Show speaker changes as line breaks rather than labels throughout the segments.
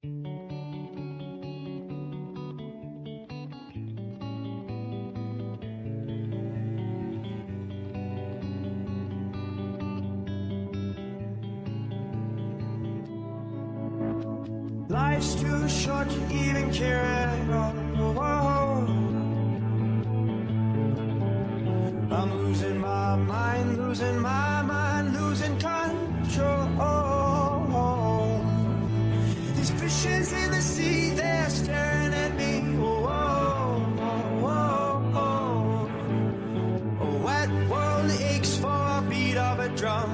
Life's too short to even care at all. I'm losing my mind, losing my mind, losing control. These fishes in the sea, they're staring at me. A wet world aches for a beat of a drum.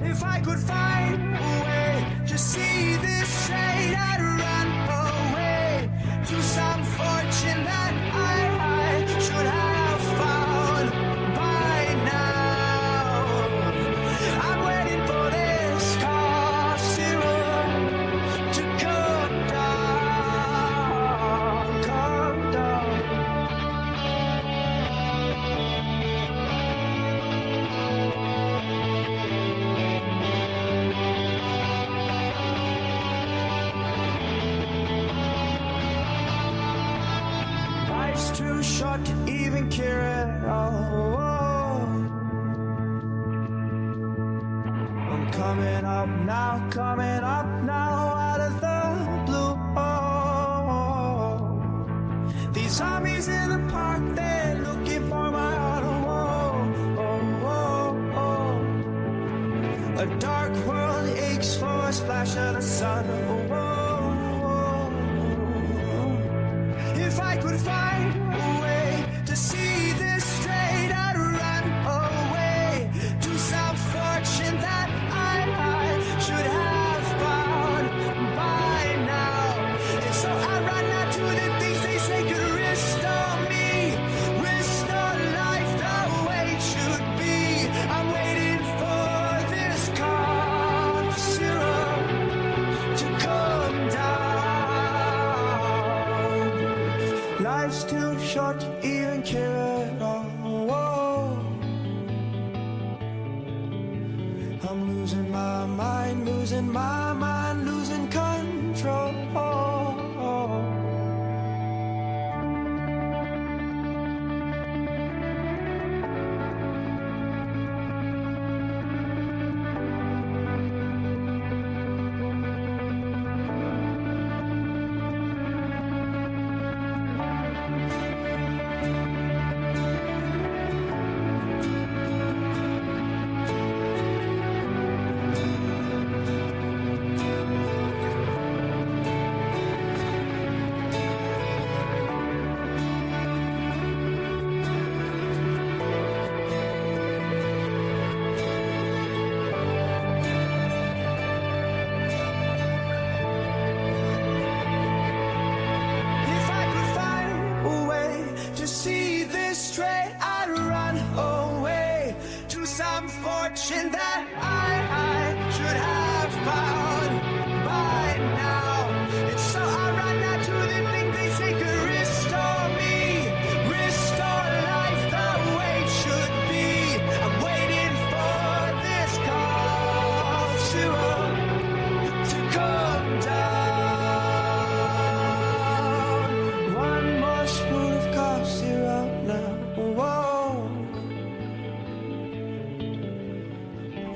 If I could find a way to see this straight, I'd run away to some fortune that I should have found by now. I'm waiting for this cough syrup to come down, come down. Life's too short to even care at all. I'm coming up now out of the blue. These zombies in the park, they're looking for my heart. A dark world aches for a splash of the sun. If I could find a way to see this straight, I'd run away to some fortune that I should have found by now. And so I run out to the things they say could restore me, restore life the way it should be. I'm waiting for this cough syrup to come down. Life's too short to even care at all. I'm losing my mind, losing my mind, losing control. If I could find a way to see this straight, I'd run away to some fortune that I should have found by now. And so I run out to the things they say could restore me, restore life the way it should be. I'm waiting for this cough syrup to come down. One more spoon of cough syrup now.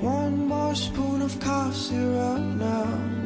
One more spoon of cough syrup now.